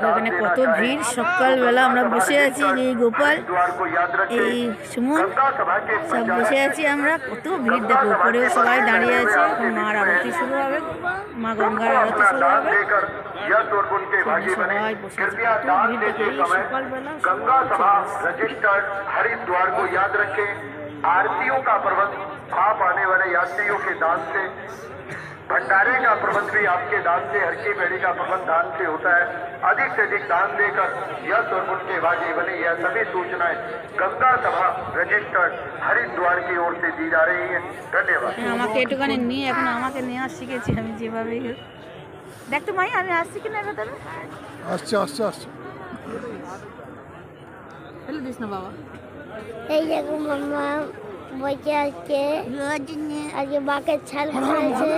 এখানে কত ভিড়, সকালবেলা আমরা বসে আছি, এই গোপাল, এই সুমন, সব বসে আছি আমরা। কত ভিড় দেখো, উপরেও সবাই দাঁড়িয়ে আছে। এখন মার আরতি শুরু হবে, মা গঙ্গার আরতি শুরু হবে। সবাই বসে আছে, কত ভিড় দেখো এই সকালবেলা। हरिद्वार को याद रखें, आरतियों का प्रबंध आप आने वाले यात्रियों के दान से, भंडारे का प्रबंध भी आपके दान से, हर की बेड़ी का प्रबंध दान से होता है। अधिक से अधिक दान देकर यह स्वर्गुण के भागी बने। यह सभी सूचनाएं गंगा सभा रजिस्टर्ड हरिद्वार की ओर से दी जा रही है। धन्यवाद। আমাকে একটুখানি নিয়ে, এখন আমাকে নেওয়া শিখেছি আমি যেভাবে। দেখ তো মাই, আমি আসছি কিনা এবার, তাহলে আসছে আসছে আসছে। ফেলে দিস না বাবা। এই দেখো মামা বসে আছে, আজকে বাঁকের ছাল পড়েছে।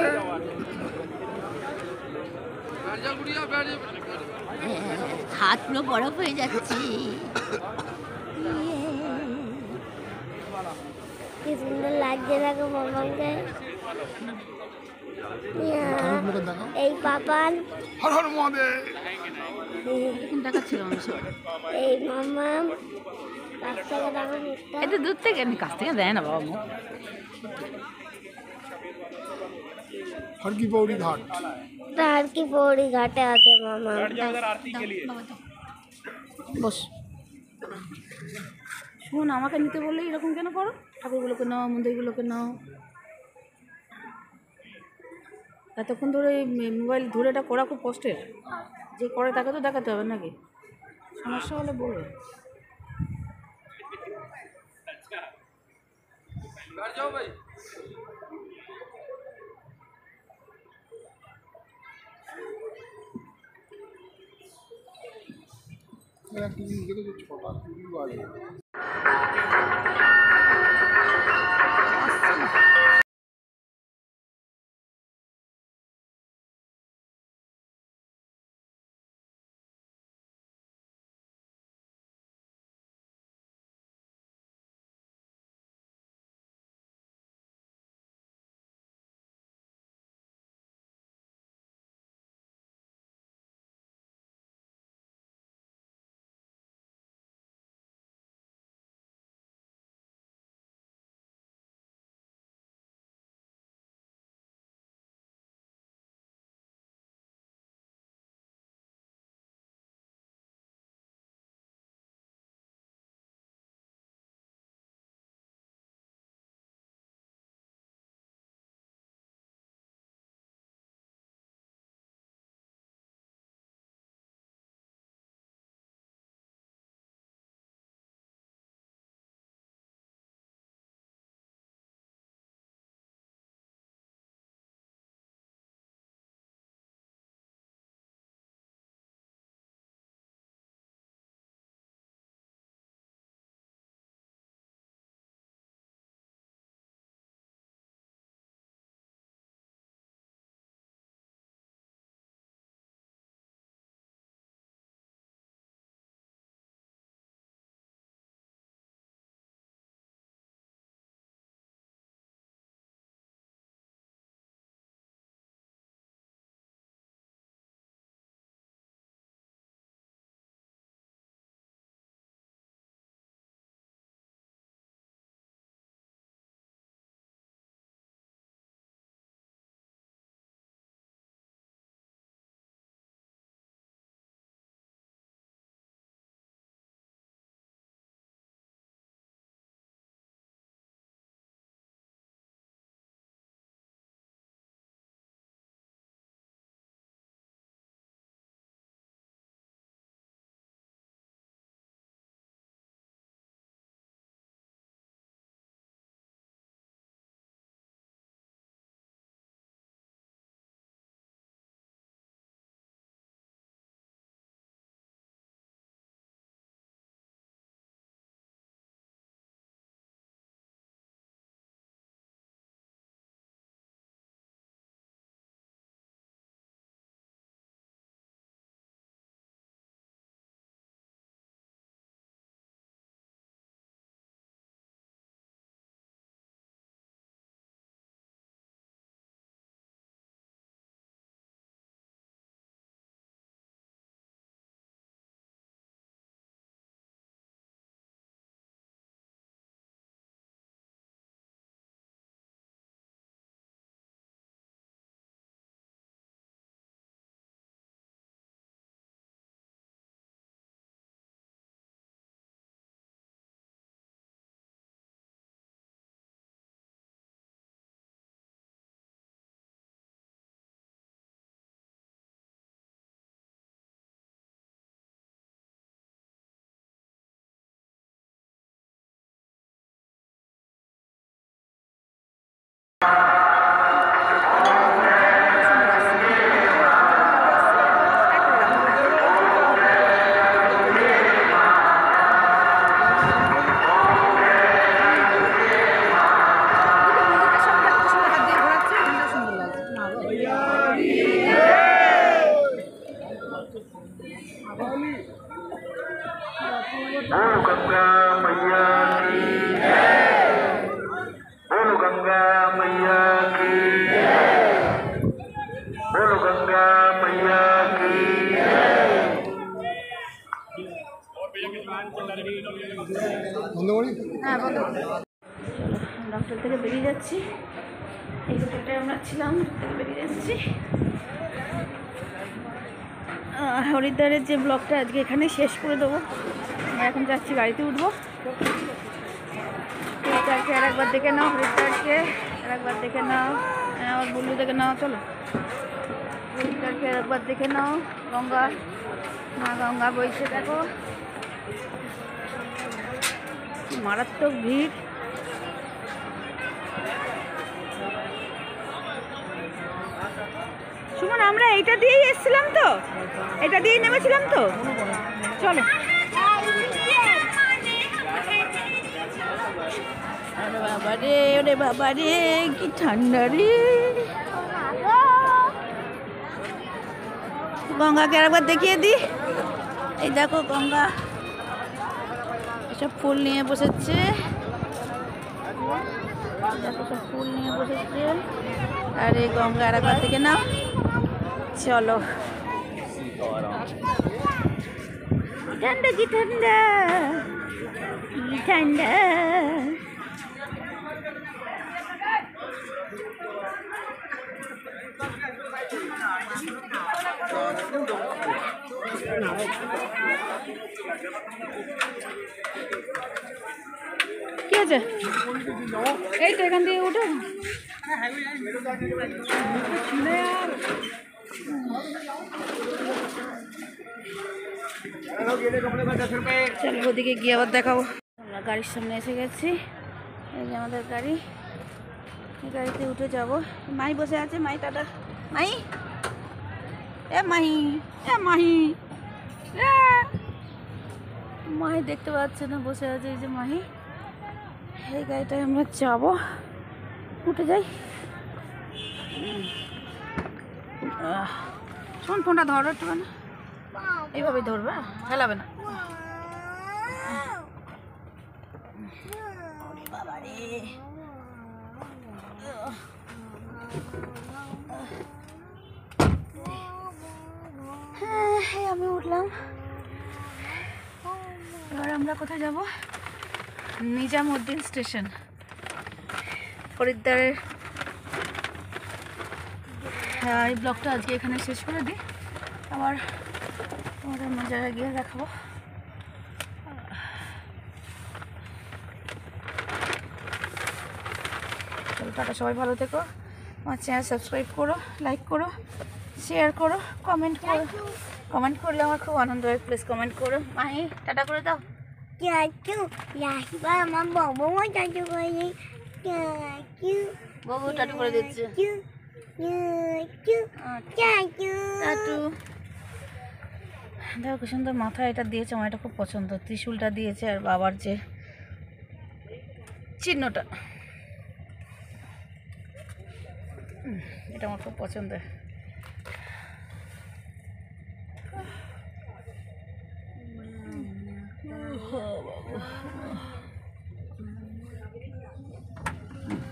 হাত পুরো বরফ হয়ে যাচ্ছে। কি সুন্দর লাগছে দেখো মামাকে। এই পাপান, হর হর মহাদেব। দেখাচ্ছিল আমি সব। এই মামা কাছ থেকে দেখো মুখটা। এত দূর থেকে, আমি কাছ থেকে দেয় না বাবা মুখ। हर की पौड़ी घाट। আর কি পৌড়ি ঘাটে আছে মামা। বস। শোন, আমাকে নিতে বললে এরকম কেন করো? ঠাকুরগুলোকে নাও, মন্দিরগুলোকে নাও। এতক্ষণ ধরে মোবাইল ধরে এটা করা খুব কষ্টের। যে করে তাকে তো দেখাতে হবে নাকি? সমস্যা হলে বলবে। छोटा टीवी वाले बोलो गंगा मैया की बोलो गंगा मैया की बोलो गंगा मैया की বন্ধ করি হ্যাঁ বলো। আমরা হোটেল থেকে বেরিয়ে যাচ্ছি। এই হোটেলটায় আমরা ছিলাম, হোটেল থেকে বেরিয়ে যাচ্ছি। হরিদ্বারের যে ব্লগটা আজকে এখানে শেষ করে দেবো। আমরা এখন যাচ্ছি, গাড়িতে উঠবো। হরিদ্বারকে আর একবার দেখে নাও, হরিদ্বারকে আর একবার দেখে নাও, আমার বুল্লু দেখে নাও, চলো। হরিদ্বারকে আর একবার দেখে নাও। গঙ্গা, মা গঙ্গা বইছে, দেখো মারাত্মক ভিড়। সুমন, আমরা এইটা দিয়েই এসেছিলাম তো, এটা দিয়েই নেমেছিলাম তো, চলো। আরে বাবা রে, ওরে বাবা রে, কি ঠান্ডা রে। গঙ্গাকে আরেকবার দেখিয়ে দি। এই দেখো গঙ্গা সব ফুল নিয়ে বসেছে, দেখো সব ফুল নিয়ে বসেছে। আর এই গঙ্গা আরেকবার থেকে নাও, চলো। ঠান্ডা কি ঠান্ডা, কি ঠান্ডা। কি আছে? এই তো এখান থেকে উঠো। চলো ওদিকে গিয়ে আবার দেখাবো। আমরা গাড়ির সামনে এসে গেছি, এই যে আমাদের গাড়ি। এই গাড়িতে উঠে যাবো। মাই বসে আছে, মাই টাটা। মাই, এ মাহি, এ মাহি, মাহি দেখতে পাচ্ছে না, বসে আছে এই যে মাহি। এই গাড়িটায় আমরা যাবো, উঠে যাই। শোন, ফোনটা ধরো একটু, না এইভাবে ধরবে, ফেলাবে না। বাবা রে, হ্যাঁ আমি উঠলাম। এবার আমরা কোথায় যাব? নিজামউদ্দিন স্টেশন। হরিদ্বারের এই ব্লগটা আজকে এখানে শেষ করে দিই। আবার তোমাদের অন্য জায়গায় গিয়ে দেখাবো। চলো টাটা, সবাই ভালো থেকো। আমার চ্যানেল সাবস্ক্রাইব করো, লাইক করো, শেয়ার করো, কমেন্ট করো। কমেন্ট করলে আমার খুব আনন্দ হয়, প্লিজ কমেন্ট করো। মাহি টাটা করে দাও। চাচু, রাখবা আমার বাবু চাচু করে। চাচু, বাবু টাটু করে দিচ্ছে। চাচু, চাচু। টাটু। দেখো কি সুন্দর মাথায় এটা দিয়েছে, আমার এটা খুব পছন্দ। ত্রিশূলটা দিয়েছে আর বাবার যে চিহ্নটা, এটা আমার খুব পছন্দের।